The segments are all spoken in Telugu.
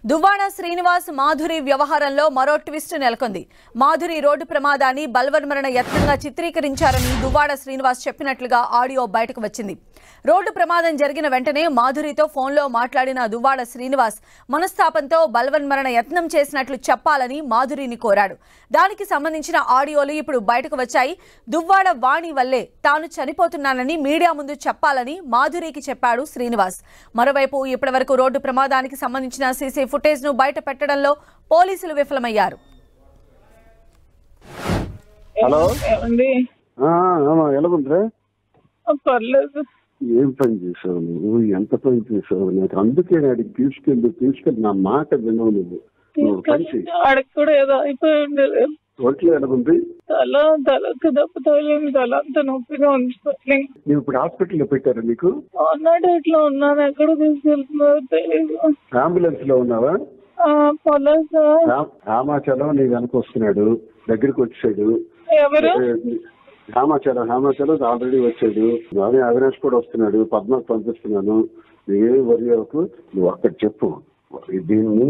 దువ్వాడ శ్రీనివాస్ మాధురి వ్యవహారంలో మరో ట్విస్ట్ నెలకొంది. మాధురి రోడ్డు ప్రమాదాన్ని బలవన్మరణ యత్నంగా చిత్రీకరించారని దువ్వాడ శ్రీనివాస్ చెప్పినట్లుగా ఆడియో బయటకు వచ్చింది. రోడ్డు ప్రమాదం జరిగిన వెంటనే మాధురితో ఫోన్లో మాట్లాడిన దువ్వాడ శ్రీనివాస్ మనస్తాపంతో బలవన్మరణ యత్నం చేసినట్లు చెప్పాలని మాధురిని కోరాడు. దానికి సంబంధించిన ఆడియోలు ఇప్పుడు బయటకు వచ్చాయి. దువ్వాడ వాణి వల్లే తాను చనిపోతున్నానని మీడియా ముందు చెప్పాలని మాధురికి చెప్పాడు శ్రీనివాస్. మరోవైపు ఇప్పటివరకు రోడ్డు ప్రమాదానికి సంబంధించిన సీసీ ఫుటేజ్ ను బయట పెట్టడంలో పోలీసులు విఫలమయ్యారు. హలో పర్లేదు. ఏం పని చేసావు నువ్వు? ఎంత పని చేసావు? నాకు అందుకే అడిగి తీసుకెళ్ళి నా మాట వినవు నువ్వు. అడిగి కూడా ఏదో అయిపోయింది. ఒంట్లో ఎలాగుంది? తలకు దెబ్బ తగిలింది. తల అంతా నొప్పిగా ఉంది. నువ్వు ఇప్పుడు హాస్పిటల్లో పెట్టారా నీకు? అన్నాడు ఇట్లా ఉన్నాను. ఎక్కడ తీసుకెళ్తున్నారో తెలియదు. అంబులెన్స్ లో ఉన్నావా? రామాచలం నీ వెనక వస్తున్నాడు, దగ్గరికి వచ్చాడు. ఎవరు? రామాచలం ఆల్రెడీ వచ్చాడు. అవినాష్ కూడా వస్తున్నాడు. పద్మకు పంపిస్తున్నాను. నువ్వేమి వరి అవ్వకు. నువ్వు అక్కడ చెప్పు. దీన్ని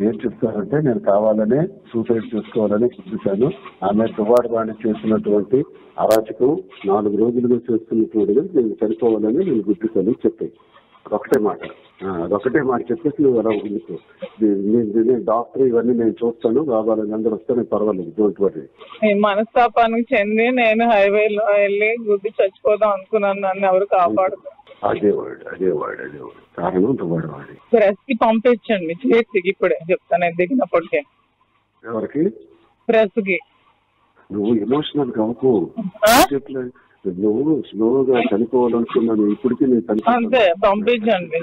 ఏం చెప్తానంటే నేను కావాలనే సూసైడ్ చేసుకోవాలని చూపించాను. ఆమె దువ్వాడ వాణి చేసినటువంటి అరాచకం 4 రోజులుగా చేస్తున్నటువంటి నేను చనిపోవాలని నేను గుర్తిస్తాను చెప్పాను. అదొకటే మాట చెప్పేసి నువ్వు అలా ఉండుకో. డాక్టర్ ఇవన్నీ నేను చూస్తాను. కావాలని అందరూ వస్తే పర్వాలేదు. Don't worry. మనస్తాపానికి చెంది నేను హైవేలో వెళ్ళి గుద్ది చచ్చిపోదాం అనుకున్నాను. నన్ను ఎవరు కాపాడుతారు? అదేవాడు కారణం దువ్వాడ వాడి. ప్రెస్ కి పంపించండి. చేతికి ఇప్పుడే చెప్తాను దిగినప్పటికే. ఎవరికి? ప్రెస్ కి. నువ్వు ఎమోషనల్ కావకు. నువ్వు స్లోగా చనిపోవాలనుకున్నాను. ఇప్పటికీ నేను పంపించండి.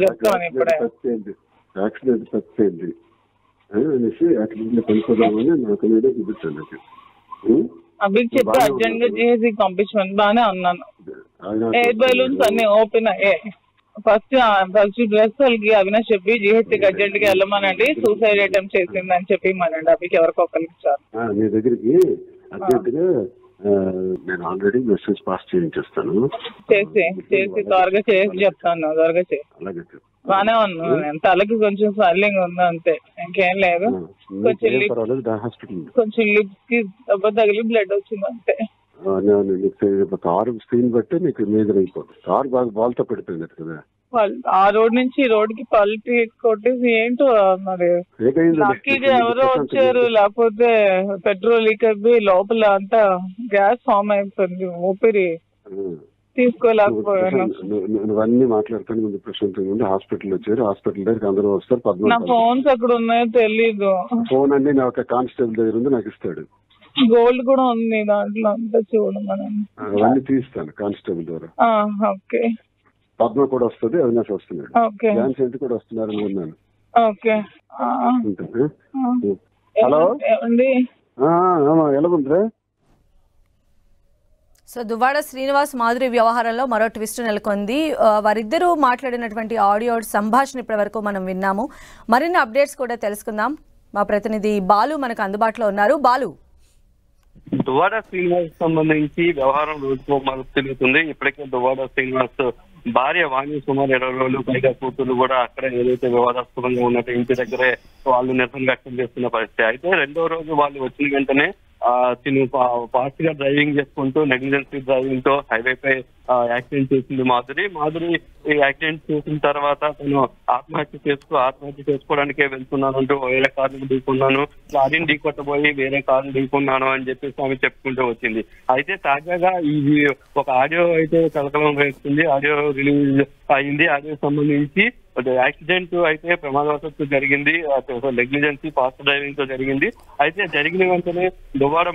యాక్సిడెంట్ తప్పేంది అనేసి యాక్సిడెంట్ చనిపోదామని నాకు నేనే చూపించాను. అభికి చెప్పి అర్జెంట్ గా చేసి పంపించమని బానే అన్నాను. ఎయిర్ బెలూన్స్ అన్ని ఓపెన్ అయ్యాయి. ఫస్ట్ డ్రెస్ వాళ్ళకి అవినాష్ చెప్పి జిహెచ్కి అర్జెంట్ గా వెళ్ళమనండి, సూసైడ్ అటెంప్ట్ చేసిందని చెప్పి మనండి. అభికి ఎవరికి ఒకరికి ఇచ్చారు. మీ దగ్గరికి అర్జెంట్ గా నేను ఆల్రెడీ మెసేజ్ పాస్ చేయించేస్తాను. చేసి త్వరగా చేసి చెప్తాను. త్వరగా చేసి బానే ఉన్నాను. తలకి కొంచెం స్వెల్లింగ్ ఉంది అంతే, ఇంకేం లేదు. కొంచెం లిప్స్ కి దెబ్బ తగిలి బ్లడ్ వచ్చింది అంతే. కారు స్క్రీన్ బట్టి నీకు మేజర్ అయిపోతుంది. కారు బాగా బాల్తో పెడిపోయింది కదా. ఆ రోడ్ నుంచి ఈ రోడ్ కి పల్టీ కొట్టేసి ఏంటో మరి లక్కీగా ఎవరో వచ్చారు. లేకపోతే పెట్రోల్ లీక్ అయిపోయి లోపల అంతా గ్యాస్ ఫామ్ అయిపోయింది. ఊపిరి తీసుకోలేకపోయాను. నువ్వన్నీ మాట్లాడుతాను ముందు ప్రశాంతంగా ఉండి హాస్పిటల్ వచ్చారు. హాస్పిటల్ దగ్గర అందరూ వస్తారు. నా ఫోన్స్ ఎక్కడ ఉన్నాయో తెలీదు. ఫోన్ అన్ని నాకు కానిస్టేబుల్ దగ్గర ఉంది, నాకు ఇస్తాడు. గోల్డ్ కూడా ఉంది దాంట్లో అంతా చూడమని. అవన్నీ తీస్తాను కానిస్టేబుల్ ద్వారా. ఓకే. పద్మ కూడా వస్తుంది, అవినాష్ వస్తున్నాడు, ఝాన్సీ ఇంటి కూడా వస్తున్నారు. ఉన్నాను. హలో ఎలా ఉందిరా? సో దువ్వాడ శ్రీనివాస్ మాధురి వ్యవహారంలో మరో ట్విస్ట్ నెలకొంది. వారిద్దరూ మాట్లాడినటువంటి ఆడియో సంభాషణ ఇప్పటి వరకు మనం విన్నాము. మరిన్ని అప్డేట్స్ కూడా తెలుసుకుందాం. మా ప్రతినిధి బాలు మనకు అందుబాటులో ఉన్నారు. బాలు, దువ్వాడ శ్రీనివాస్ సంబంధించి వ్యవహారం రోజుకో మనకు తెలుస్తుంది. ఇప్పటికే దువ్వాడ శ్రీనివాస్ భార్య వాణి సుమారు 20 రోజులు పైగా కూతురు కూడా అక్కడ ఏదైతే వివాదాస్పదంగా ఉన్నట్టు ఇంటి దగ్గరే వాళ్ళు నిరసన వ్యక్తం చేస్తున్న పరిస్థితి. అయితే 2వ రోజు వాళ్ళు వచ్చిన వెంటనే తిను ఫాస్ట్ గా డ్రైవింగ్ చేసుకుంటూ నెగ్లిజెన్సీ డ్రైవింగ్ తో హైవేపై యాక్సిడెంట్ చేసింది మాధురి. ఈ యాక్సిడెంట్ చేసిన తర్వాత తను ఆత్మహత్య చేసుకోవడానికే వెళ్తున్నానంటూ వేరే కారుని ఢీకున్నాను, లారీని ఢీకొట్టబోయి వేరే కారుని ఢీకున్నాను అని చెప్పేసి ఆమె చెప్పుకుంటూ వచ్చింది. అయితే తాజాగా ఇది ఒక ఆడియో అయితే కలకలం రేస్తుంది. ఆడియో రిలీజ్ అయింది. ఆడియో సంబంధించి యాక్సిడెంట్ అయితే ప్రమాదవశాత్తు జరిగింది. నెగ్లిజెన్సీ ఫాస్ట్ డ్రైవింగ్ తో జరిగింది. అయితే జరిగిన వెంటనే దువ్వాడ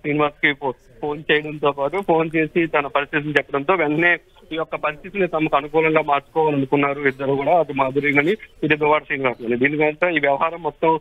శ్రీనివాస్ కి ఫోన్ చేయడంతో పాటు ఫోన్ చేసి తన పరిస్థితిని చెప్పడంతో వెంటనే ఈ యొక్క పరిస్థితిని తమకు అనుకూలంగా మార్చుకోవాలనుకున్నారు ఇద్దరు కూడా. అది మాధురి గాని ఇది దువ్వాడ శ్రీనివాస్ గాని. దీనికంటే ఈ వ్యవహారం మొత్తం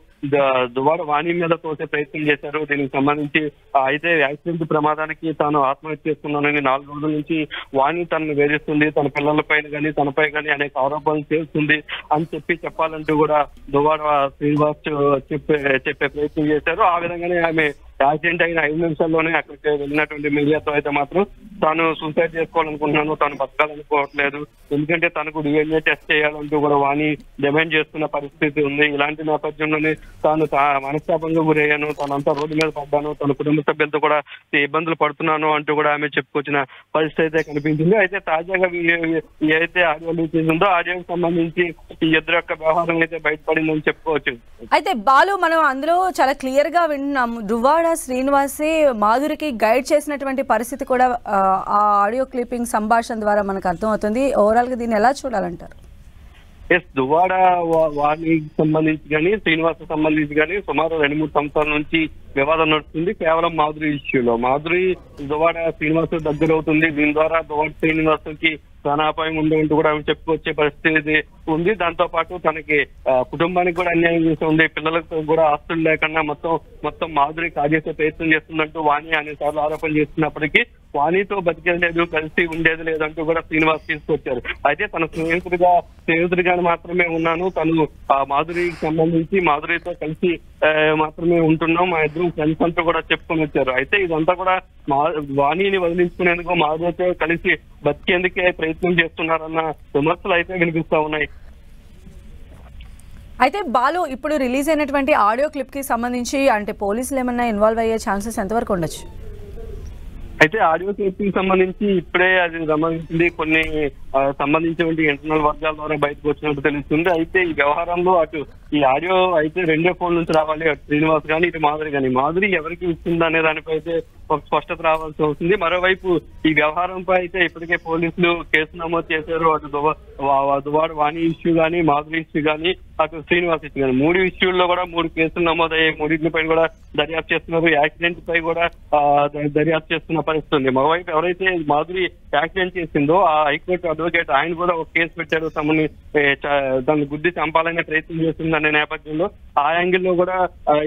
దువ్వాడ వాణి మీద తోసే ప్రయత్నం చేశారు. దీనికి సంబంధించి అయితే యాక్సిడెంట్ ప్రమాదానికి తాను ఆత్మహత్య చేసుకున్నానని 4 రోజుల నుంచి వాణి తనను వేధిస్తుంది, తన పిల్లలపైన కానీ తనపై కానీ అనేక ఆరోపణలు చేస్తుంది అని చెప్పాలంటూ కూడా దువ్వాడ శ్రీనివాస్ చెప్పే ప్రయత్నం చేశారు. ఆ విధంగానే ఆమె యాక్సిడెంట్ అయిన 5 నిమిషాల్లోనే అక్కడికి వెళ్ళినటువంటి మీడియాతో అయితే మాత్రం తాను సూసైడ్ చేసుకోవాలనుకుంటున్నాను, తాను బతకాలనుకోవట్లేదు, ఎందుకంటే తనకు DNA టెస్ట్ చేయాలంటూ కూడా వాణి డిమాండ్ చేస్తున్న పరిస్థితి ఉంది. ఇలాంటి నేపథ్యంలోనే తాను మనస్తాపంగా గురయ్యాను, తనంతా రోడ్డు మీద పడ్డాను, తన కుటుంబ సభ్యులతో కూడా ఇబ్బందులు పడుతున్నాను అంటూ కూడా ఆమె చెప్పుకొచ్చిన పరిస్థితి అయితే కనిపించింది. అయితే తాజాగా ఏదైతే ఆడియో లీక్ ఉందో ఆడియోకి సంబంధించి ఈ ఇద్దరు యొక్క వ్యవహారం అయితే బయటపడిందని చెప్పుకోవచ్చు. అయితే బాలు, మనం అందులో చాలా క్లియర్ గా వింటున్నాము, దువ్వాడ శ్రీనివాసే మాధురికి గైడ్ చేసినటువంటి పరిస్థితి కూడా ఆ ఆడియో క్లిప్పింగ్ సంభాషణ ద్వారా మనకు అర్థమవుతుంది. ఓవరాల్ గా దీన్ని ఎలా చూడాలంటారు? దువ్వాడ వాణికి సంబంధించి కానీ శ్రీనివాస్ సంబంధించి కానీ సుమారు 2-3 సంవత్సరాల నుంచి వివాదం నడుస్తుంది. కేవలం మాధురి ఇష్యూలో మాధురి దువ్వాడ శ్రీనివాస్ దగ్గర అవుతుంది. దీని ద్వారా దువ్వాడ శ్రీనివాస్ కి ప్రాణాపాయం ఉందంటూ కూడా చెప్పుకొచ్చే పరిస్థితి ఉంది. దాంతో పాటు తనకి కుటుంబానికి కూడా అన్యాయం చేస్తుంది, పిల్లలకు కూడా ఆస్తులు లేకుండా మొత్తం మాధురి కాజేసే ప్రయత్నం చేస్తుందంటూ వాణి అనేసార్లు ఆరోపణ చేస్తున్నప్పటికీ వాణితో బతికేది కలిసి ఉండేది లేదంటూ కూడా శ్రీనివాస్ తీసుకొచ్చారు. అయితే తన స్నేహితుడిగా మాత్రమే ఉన్నాను, తను మాధురికి సంబంధించి మాధురితో కలిసి మాత్రమే ఉంటున్నాం, మా ఇద్దరు ఫ్రెండ్స్ అంటూ కూడా చెప్పుకొని వచ్చారు. అయితే ఇదంతా కూడా వాణిని వదిలించుకునేందుకు మాధురితో కలిసి బతికేందుకే ప్రయత్నం చేస్తున్నారన్న విమర్శలు అయితే వినిపిస్తా ఉన్నాయి. అయితే బాలు, ఇప్పుడు రిలీజ్ అయినటువంటి ఆడియో క్లిప్ కి సంబంధించి అంటే పోలీసులు ఏమన్నా ఇన్వాల్వ్ అయ్యే ఛాన్సెస్ ఎంతవరకు ఉండొచ్చు? అయితే ఆడియో క్లిప్పింగ్ సంబంధించి ఇప్పుడే అది సంబంధించింది కొన్ని సంబంధించినటువంటి ఇంటర్నల్ వర్గాల ద్వారా బయటకు వచ్చినట్టు తెలుస్తుంది. అయితే ఈ వ్యవహారంలో అటు ఈ ఆడియో అయితే 2 ఫోన్ నుంచి రావాలి, అటు శ్రీనివాస్ కానీ ఇటు మాధురి కానీ, మాధురి ఎవరికి ఇచ్చింది అనే దానిపై అయితే ఒక స్పష్టత రావాల్సి వస్తుంది. మరోవైపు ఈ వ్యవహారంపై అయితే ఇప్పటికే పోలీసులు కేసు నమోదు చేశారు. అటు దువ్వాడ వాణి ఇష్యూ కానీ, మాధురి ఇష్యూ కానీ, అటు శ్రీనివాస్ ఇష్యూ కానీ, 3 ఇష్యూల్లో కూడా 3 కేసులు నమోదయ్యాయి. 3 కూడా దర్యాప్తు చేస్తున్నారు. యాక్సిడెంట్ పై కూడా దర్యాప్తు చేస్తున్న పరిస్థితి ఉంది. మరోవైపు ఎవరైతే మాధురి యాక్సిడెంట్ చేసిందో ఆ హైకోర్టు అడ్వకేట్ ఆయన కూడా ఒక కేసు పెట్టారు, తమని గుద్ది చంపాలనే ప్రయత్నం చేస్తుందనే నేపథ్యంలో ఆ యాంగిల్లో కూడా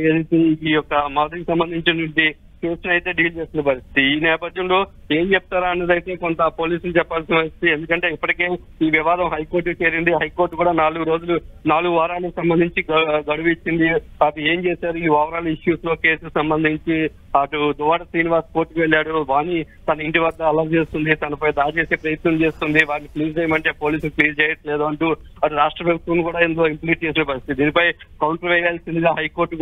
ఏదైతే ఈ యొక్క మాధురికి సంబంధించిన కేసును అయితే డీల్ చేస్తున్న పరిస్థితి. ఈ నేపథ్యంలో ఏం చెప్తారా అన్నది అయితే కొంత పోలీసులు చెప్పాల్సిన పరిస్థితి. ఎందుకంటే ఇప్పటికే ఈ వివాదం హైకోర్టు చేరింది. హైకోర్టు కూడా 4 వారాలకు సంబంధించి గడువు ఇచ్చింది. అటు ఏం చేశారు ఈ ఓవరాల్ ఇష్యూస్ లో కేసు సంబంధించి అటు దువ్వాడ శ్రీనివాస్ కోర్టుకు వెళ్ళాడు, వాణి తన ఇంటి వద్ద అలర్ట్ చేస్తుంది, తనపై దాడి చేసే ప్రయత్నం చేస్తుంది, వారిని ప్లీజ్ చేయమంటే పోలీసులు ప్లీజ్ చేయట్లేదు అంటూ అటు రాష్ట్ర ప్రభుత్వం కూడా ఇందులో ఇంప్లీట్ చేసే పరిస్థితి. దీనిపై కౌంటర్ వేయాల్సిందిగా హైకోర్టు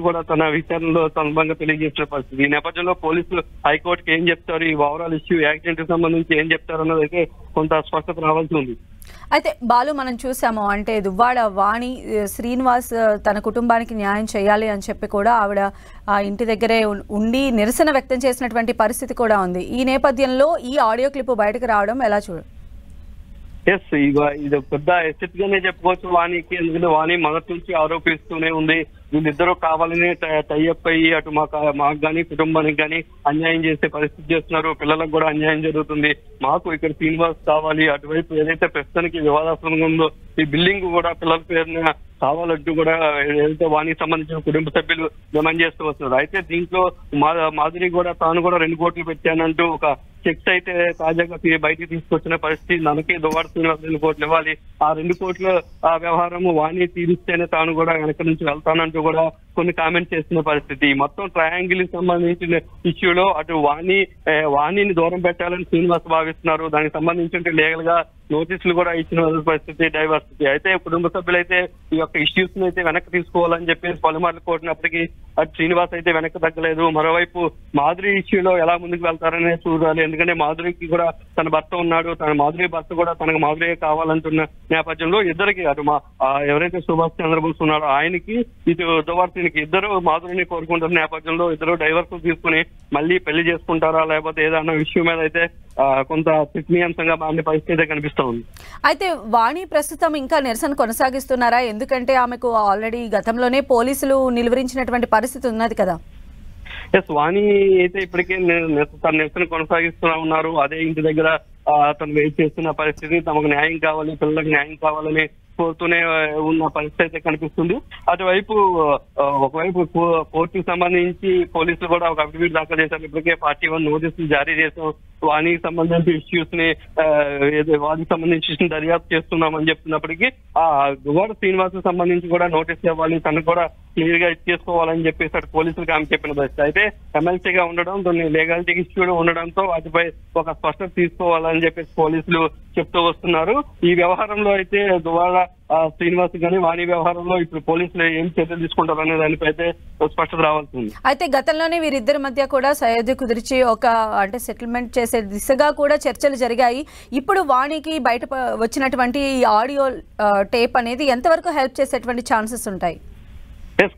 కూడా తన విచారణలో సందర్భంగా తెలియజేసిన పరిస్థితి. ఈ నేపథ్యంలో పోలీసులు హైకోర్టుకి ఏం చెప్తారు, ఈ ఓవరాల్ ఇష్యూ యాక్సిడెంట్ కి సంబంధించి ఏం చెప్తారు అన్నది అయితే కొంత స్పష్టత రావాల్సి ఉంది. అయితే బాలు, మనం చూసాము అంటే దువ్వాడ వాణి శ్రీనివాస్ తన కుటుంబానికి న్యాయం చేయాలి అని చెప్పి కూడా ఆవిడ ఇంటి దగ్గరే ఉండి నిరసన వ్యక్తం చేసినటువంటి పరిస్థితి కూడా ఉంది. ఈ నేపథ్యంలో ఈ ఆడియో క్లిప్ బయటకు రావడం ఎలా చూడండి? ఇది పెద్ద ఎసెట్ గానే చెప్పుకోవచ్చు వాణికి. ఎందుకంటే వాణి మొదటి నుంచి ఆరోపిస్తూనే ఉంది, వీళ్ళిద్దరూ కావాలని టైఅప్ అయ్యి అటు మాకు కానీ కుటుంబానికి కానీ అన్యాయం చేసే పరిస్థితి చేస్తున్నారు, పిల్లలకు కూడా అన్యాయం జరుగుతుంది, మాకు ఇక్కడ శ్రీనివాస్ కావాలి, అటువైపు ఏదైతే ప్రస్తుతానికి వివాదాస్పదంగా ఉందో ఈ బిల్డింగ్ కూడా పిల్లల పేరున కావాలంటూ కూడా ఏదైతే వాణికి సంబంధించిన కుటుంబ సభ్యులు డిమాండ్ చేస్తూ వస్తున్నారు. అయితే దీంట్లో మాధురి కూడా తాను కూడా 2 కోట్లు పెట్టానంటూ ఒక చెక్స్ అయితే తాజాగా బయటికి తీసుకొచ్చిన పరిస్థితి. మనకి దువ్వాడ శ్రీనివాస్ 2 కోట్లు ఇవ్వాలి, ఆ 2 కోట్ల ఆ వ్యవహారము వాణి తీరిస్తేనే తాను కూడా వెనక నుంచి వెళ్తానంటూ కూడా కొన్ని కామెంట్స్ చేస్తున్న పరిస్థితి. మొత్తం ట్రయాంగిల్ కి సంబంధించిన ఇష్యూలో అటు వాణిని దూరం పెట్టాలని శ్రీనివాస్ భావిస్తున్నారు. దానికి సంబంధించి లీగల్ గా నోటీసులు కూడా ఇచ్చిన పరిస్థితి, డైవర్సిటీ. అయితే కుటుంబ సభ్యులైతే ఈ యొక్క ఇష్యూస్ ని అయితే వెనక్కి తీసుకోవాలని చెప్పేసి పలుమార్లు కోరినప్పటికీ అటు శ్రీనివాస్ అయితే వెనక్కి తగ్గలేదు. మరోవైపు మాధురి ఇష్యూలో ఎలా ముందుకు వెళ్తారనే చూడాలి. ఎందుకంటే మాధురికి కూడా తన భర్త ఉన్నాడు, తన మాధురి భర్త కూడా తనకు మాధురి కావాలంటున్న నేపథ్యంలో ఇద్దరికి అటు ఎవరైతే సుభాష్ చంద్రబోస్ ఉన్నాడో ఆయనకి ఇటు దువ్వాడకి ఇద్దరు మాధురిని కోరుకుంటున్న నేపథ్యంలో ఇద్దరు డైవర్స్ తీసుకుని మళ్ళీ పెళ్లి చేసుకుంటారా లేకపోతే ఏదన్నా విషయం మీద అయితే కొంత చర్చనీయాంశంగా మారిన పరిస్థితి కనిపిస్తా ఉంది. అయితే వాణి ప్రస్తుతం ఇంకా నిరసన కొనసాగిస్తున్నారా? ఎందుకంటే ఆమెకు ఆల్రెడీ గతంలోనే పోలీసులు నిలువరించినటువంటి పరిస్థితి ఉన్నది కదా. వాణి అయితే ఇప్పటికే తన నిరసన కొనసాగిస్తూ ఉన్నారు. అదే ఇంటి దగ్గర తను వెయిట్ చేస్తున్న పరిస్థితి, తమకు న్యాయం కావాలి, పిల్లలకు న్యాయం కావాలని కోరుతూనే ఉన్న పరిస్థితి అయితే కనిపిస్తుంది. అటువైపు ఒకవైపు కోర్టుకు సంబంధించి పోలీసులు కూడా ఒక అఫిడవిట్ దాఖలు చేశారు. ఇప్పటికే 41 నోటీసులు జారీ చేసాం, వానికి సంబంధించి ఇష్యూస్ ని వానికి సంబంధించి దర్యాప్తు చేస్తున్నామని చెప్తున్నప్పటికీ ఆ దువ్వాడ శ్రీనివాస్ సంబంధించి కూడా నోటీస్ ఇవ్వాలి, తను కూడా క్లియర్ గా ఇచ్చేసుకోవాలని చెప్పేసి అటు పోలీసులకు ఆమె చెప్పిన పరిస్థితి. అయితే ఎమ్మెల్సీగా ఉండడం, కొన్ని లీగాలిటీ ఇష్యూలు ఉండడంతో వాటిపై ఒక స్పష్టత తీసుకోవాలని చెప్పేసి పోలీసులు చెప్తూ వస్తున్నారు. ఈ వ్యవహారంలో అయితే దువ్వాడ శ్రీనివాస్ గానీ వాణి వ్యవహారంలో ఇప్పుడు పోలీసులు ఏం చర్యలు తీసుకుంటారు అనే దానిపై అయితే స్పష్టత రావాల్సింది. అయితే గతంలోనే వీరిద్దరి మధ్య కూడా సయోధ్య కుదిర్చి అంటే సెటిల్మెంట్ చేసే దిశగా కూడా చర్చలు జరిగాయి. ఇప్పుడు వాణికి బయట వచ్చినటువంటి ఈ ఆడియో టేప్ అనేది ఎంతవరకు హెల్ప్ చేసేటువంటి ఛాన్సెస్ ఉంటాయి?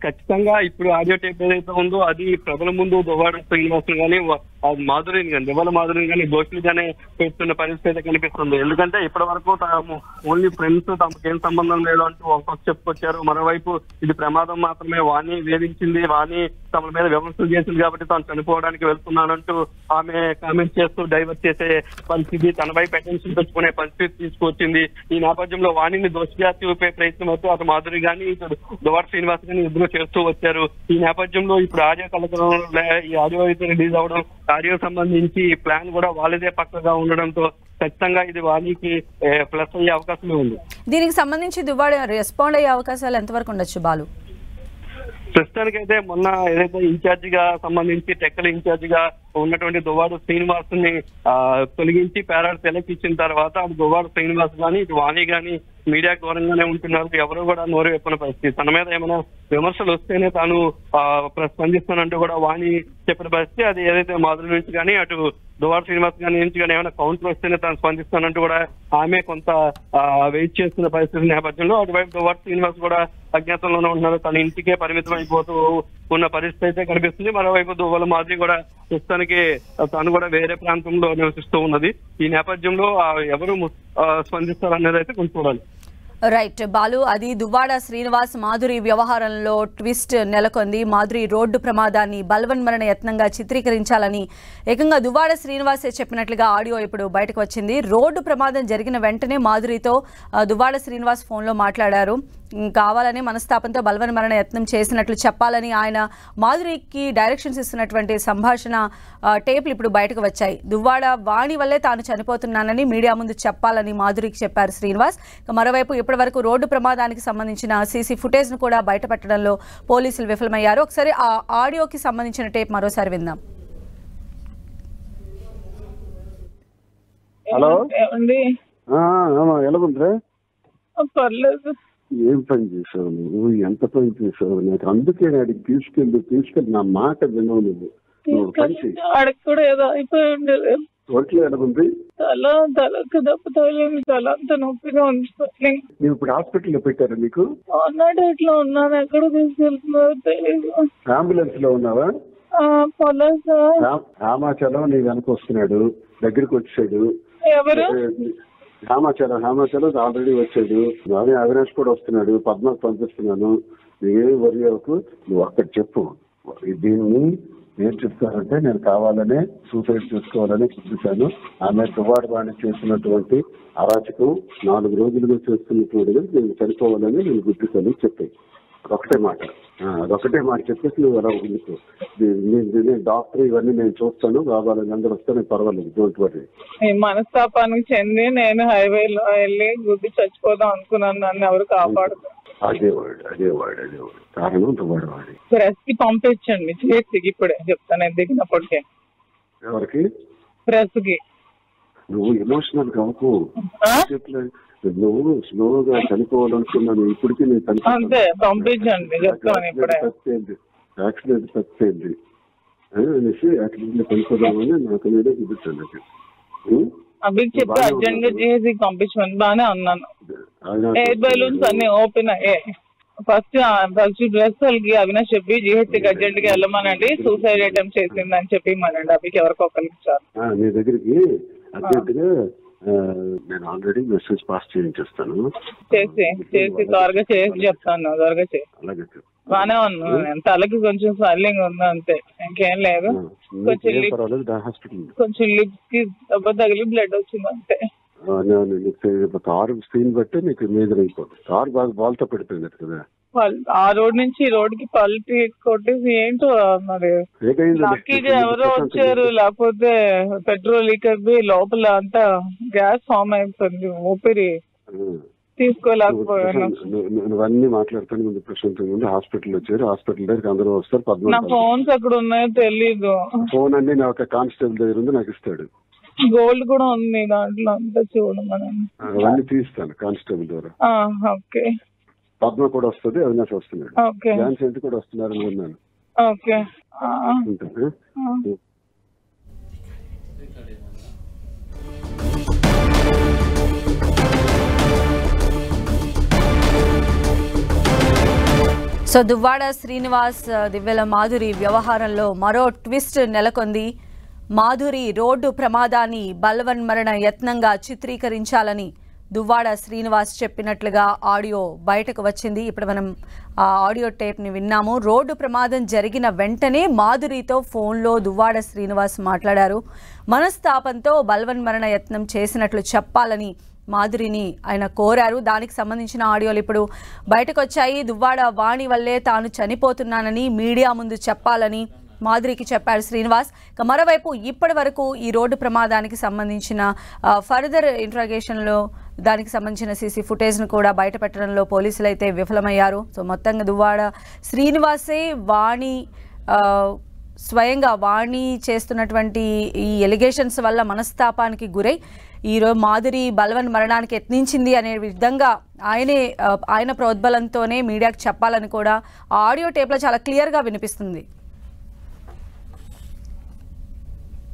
ఖచ్చితంగా ఇప్పుడు ఆడియో టేప్ ఏదైతే ఉందో అది ప్రజల ముందు దువ్వాడ శ్రీనివాస్ గానీ మాధురిని కానీ దివ్వాల మాధురిని కానీ దోషులుగానే పెడుతున్న పరిస్థితి కనిపిస్తుంది. ఎందుకంటే ఇప్పటి వరకు తాము ఓన్లీ ఫ్రెండ్స్, తమకేం సంబంధం లేదు అంటూ ఒకపక్క చెప్పుకొచ్చారు. మరోవైపు ఇది ప్రమాదం మాత్రమే, వాణి వేధించింది, వాణి తమ మీద విమర్శలు చేసింది కాబట్టి తాను చనిపోవడానికి వెళ్తున్నానంటూ ఆమె కామెంట్ చేస్తూ డైవర్ట్ చేసే పరిస్థితి, తన వైపు అటెన్షన్ తెచ్చుకునే పరిస్థితి తీసుకొచ్చింది. ఈ నేపథ్యంలో వాణిని దోషిగా చూపే ప్రయత్నం అవుతూ అటు మాధురి గానీ ఇటు దువ్వాడ శ్రీనివాస్ గానీ ఇద్దరు చేస్తూ వచ్చారు. ఈ నేపథ్యంలో ఇప్పుడు ఆడియో కలకలం, ఈ ఆడియో అయితే రిలీజ్ అవడం, ఆడియో సంబంధించి ప్లాన్ కూడా వాళ్ళదే పక్కగా ఉండడంతో ఖచ్చితంగా ఇది వాణికి ప్లస్ అయ్యే అవకాశం ఉంది. దీనికి సంబంధించి దువ్వాడ రెస్పాండ్ అయ్యే అవకాశాలు ఎంతవరకు ఉండొచ్చు బాలు? ప్రస్తుతానికైతే మొన్న ఏదైతే ఇన్ఛార్జిగా సంబంధించి టెక్కల ఇన్ఛార్జిగా ఉన్నటువంటి దువ్వాడ శ్రీనివాస్ ని తొలగించి పేరాడ్ సెలెక్ట్ ఇచ్చిన తర్వాత అటు దువ్వాడ శ్రీనివాస్ గానీ ఇటు వాణి గానీ మీడియా దూరంగానే ఉంటున్నారు. ఎవరు కూడా నోరు వెప్పని పరిస్థితి. తన మీద ఏమైనా విమర్శలు వస్తేనే తాను స్పందిస్తానంటూ కూడా వాణి చెప్పిన పరిస్థితి. అది ఏదైతే మాధురి నుంచి కానీ అటు దువ్వాడ శ్రీనివాస్ గారి నుంచి కానీ ఏమైనా కౌంటర్ వస్తేనే తాను స్పందిస్తానంటూ కూడా ఆమె కొంత వెయిట్ చేస్తున్న పరిస్థితి నేపథ్యంలో అటువైపు దువ్వాడ శ్రీనివాస్ కూడా అజ్ఞాతంలోనే ఉంటున్నారు. తన ఇంటికే పరిమితం అయిపోతూ ఉన్న పరిస్థితి అయితే కనిపిస్తుంది. మరోవైపు దువ్వాల మాధురి కూడా ప్రస్తుతానికి తాను కూడా వేరే ప్రాంతంలో నివసిస్తూ ఉన్నది. ఈ నేపథ్యంలో ఎవరు స్పందిస్తారనేది అయితే కొంచెం చూడాలి. రైట్ బాలు, అది దువ్వాడ శ్రీనివాస్ మాధురి వ్యవహారంలో ట్విస్ట్ నెలకొంది. మాధురి రోడ్డు ప్రమాదాన్ని బలవన్మరణ యత్నంగా చిత్రీకరించాలని ఏకంగా దువ్వాడ శ్రీనివాసే చెప్పినట్లుగా ఆడియో ఇప్పుడు బయటకు వచ్చింది. రోడ్డు ప్రమాదం జరిగిన వెంటనే మాధురితో దువ్వాడ శ్రీనివాస్ ఫోన్లో మాట్లాడారు. కావాలని మనస్తాపంతో బలవన్మరణ యత్నం చేసినట్లు చెప్పాలని ఆయన మాధురికి డైరెక్షన్స్ ఇస్తున్నటువంటి సంభాషణ టేపులు ఇప్పుడు బయటకు వచ్చాయి. దువ్వాడ వాణి వల్లే తాను చనిపోతున్నానని మీడియా ముందు చెప్పాలని మాధురికి చెప్పారు శ్రీనివాస్. మరోవైపు ఇప్పటివరకు రోడ్డు ప్రమాదానికి సంబంధించిన సీసీ ఫుటేజ్ ను కూడా బయటపెట్టడంలో పోలీసులు విఫలమయ్యారు. ఒకసారి ఆ ఆడియోకి సంబంధించిన టేప్ మరోసారి విందాం. హలో, ఎలా ఉందిరా? పర్లేదు. ఏం పని చేసావు నువ్వు? ఎంత పని చేసావు? నాకు అందుకే అడిగి తీసుకెళ్ళి నా మాట వినవు నువ్వు. ఆడికి కూడా ఏదో అయిపోయి ఉండేది. ఒంట్లో ఎలా ఉంది? తలకు దెబ్బ తగిలింది, తల అంతా నొప్పిగా ఉంది. నువ్వు ఇప్పుడు హాస్పిటల్లో పెట్టారా నీకు? అన్నాడు ఇట్లా ఉన్నాను, ఎక్కడ తీసుకెళ్తున్నారో తెలియదు. అంబులెన్స్ లో ఉన్నావా? రామాచలం నీ వెనక వస్తున్నాడు, దగ్గరికి వచ్చాడు. ఎవరు? రామాచలం ఆల్రెడీ వచ్చాడు. నానే అవినాష్ కూడా వస్తున్నాడు, పద్మకు పంపిస్తున్నాను. నువ్వేం వరి అవ్వకు, నువ్వు అక్కడ చెప్పు. దీన్ని ఏం చెప్తానంటే నేను కావాలనే సూసైడ్ చేసుకోవాలని చూపించాను. ఆమె దువ్వాడ వాణి చేసినటువంటి అరాచకం 4 రోజులుగా చేస్తున్నటువంటి నేను చనిపోవాలని నేను గుర్తిస్తాను చెప్పాను. అదొకటే మాట చెప్పేసి నువ్వు ఎలా ఉండుకో. డాక్టర్ ఇవన్నీ నేను చూస్తాను, కావాలని అందరూ వస్తే పర్వాలేదు, డోంట్ వరీ. మనస్తాపానికి చెంది నేను హైవేలో వెళ్ళి గుద్ది చచ్చిపోదాం అనుకున్నాను, నన్ను ఎవరు కాపాడుతారు. అదేవాడు కారణం దువ్వాడ వాడి. ప్రెస్ కి పంపించండి చేతికి, ఇప్పుడే చెప్తాను దిగినప్పటికే. ఎవరికి? ప్రెస్ కి. నువ్వు ఎమోషనల్ కావు, నువ్వు స్లోగా చనిపోవాలనుకున్నాను. ఇప్పటికీ నేను అంతే, పంపించండి చెప్తాను ఇప్పుడే. యాక్సిడెంట్ సక్సెంది అనేసి యాక్సిడెంట్ చనిపోదామని నాకు నేనే చూపించాను. అభికి చెప్పి అర్జెంట్ గా చేసి పంపించమని బానే అన్నాను. ఎయిర్ బెలూన్స్ అన్ని ఓపెన్ అయ్యాయి. ఫస్ట్ డ్రెస్ వాళ్ళకి అవినాష్ చెప్పి జిహెచ్కి అర్జెంట్ గా వెళ్ళమనండి, సూసైడ్ అటెంప్ట్ చేసిందని చెప్పి మనండి అభికి ఎవరికి ఒకరికి ఇచ్చారు. మీ దగ్గరికి అర్జెంట్ గా నేను ఆల్రెడీ మెసేజ్ పాస్ చేయించేస్తాను. చేసి త్వరగా చేసి చెప్తాను, త్వరగా చేసి. అలాగే బానే ఉన్నాను, తలకి కొంచెం స్వెల్లింగ్ ఉంది అంతే, ఇంకేం లేదు. కొంచెం లిప్స్ కి దెబ్బ తగిలి బ్లడ్ వచ్చింది అంతే. కారు స్క్రీన్ బట్టి నీకు మేజర్ అయిపోతుంది. కారు బాగా బాల్తో పెడిపోయింది కదా. ఆ రోడ్ నుంచి ఈ రోడ్ కి పల్టీ కొట్టేసి ఏంటో మరి లక్కీగా ఎవరో వచ్చారు, లేకపోతే పెట్రోల్ లీక్ అయిపోయి లోపల అంతా గ్యాస్ ఫామ్ అయిపోయింది, ఊపిరి తీసుకోలేకపోయాను. నువ్వన్నీ మాట్లాడుతాను ముందు ప్రశాంతంగా ఉంది. హాస్పిటల్ వచ్చారు, హాస్పిటల్ దగ్గరికి అందరూ వస్తారు. నా ఫోన్స్ ఎక్కడ ఉన్నాయో తెలీదు. ఫోన్ అన్ని నా ఒక కానిస్టేబుల్ దగ్గర ఉంది, నాకు ఇస్తాడు. గోల్డ్ కూడా ఉంది దాంట్లో, అంతా చూడమని. అవన్నీ తీస్తాను కానిస్టేబుల్ ద్వారా. ఓకే. పద్మ కూడా వస్తుంది, అవినాష్ వస్తున్నాడు, ఓకే. డాన్స్ ఎంత కూడా వస్తున్నారు అనుకున్నాను. ఓకే. సో దువ్వాడ శ్రీనివాస్ దివ్యల మాధురి వ్యవహారంలో మరో ట్విస్ట్ నెలకొంది. మాధురి రోడ్డు ప్రమాదాన్ని బలవన్మరణ యత్నంగా చిత్రీకరించాలని దువ్వాడ శ్రీనివాస్ చెప్పినట్లుగా ఆడియో బయటకు వచ్చింది. ఇప్పుడు మనం ఆ ఆడియో టేప్ని విన్నాము. రోడ్డు ప్రమాదం జరిగిన వెంటనే మాధురితో ఫోన్లో దువ్వాడ శ్రీనివాస్ మాట్లాడారు. మనస్తాపంతో బలవన్మరణ యత్నం చేసినట్లు చెప్పాలని మాధురిని ఆయన కోరారు. దానికి సంబంధించిన ఆడియోలు ఇప్పుడు బయటకు వచ్చాయి. దువ్వాడ వాణి వల్లే తాను చనిపోతున్నానని మీడియా ముందు చెప్పాలని మాధురికి చెప్పారు శ్రీనివాస్. మరోవైపు ఇప్పటి వరకు ఈ రోడ్డు ప్రమాదానికి సంబంధించిన ఫర్దర్ ఇంట్రాగేషన్లో దానికి సంబంధించిన సీసీ ఫుటేజ్ను కూడా బయట పెట్టడంలో పోలీసులు అయితే విఫలమయ్యారు. సో మొత్తంగా దువ్వాడ శ్రీనివాసే వాణి స్వయంగా వాణి చేస్తున్నటువంటి ఈ ఎలిగేషన్స్ వల్ల మనస్తాపానికి గురై ఈరోజు మాధురి బలవన్ మరణానికి యత్నించింది అనే విధంగా ఆయన ప్రోద్బలంతోనే మీడియాకు చెప్పాలని కూడా ఆడియో టేప్లో చాలా క్లియర్గా వినిపిస్తుంది.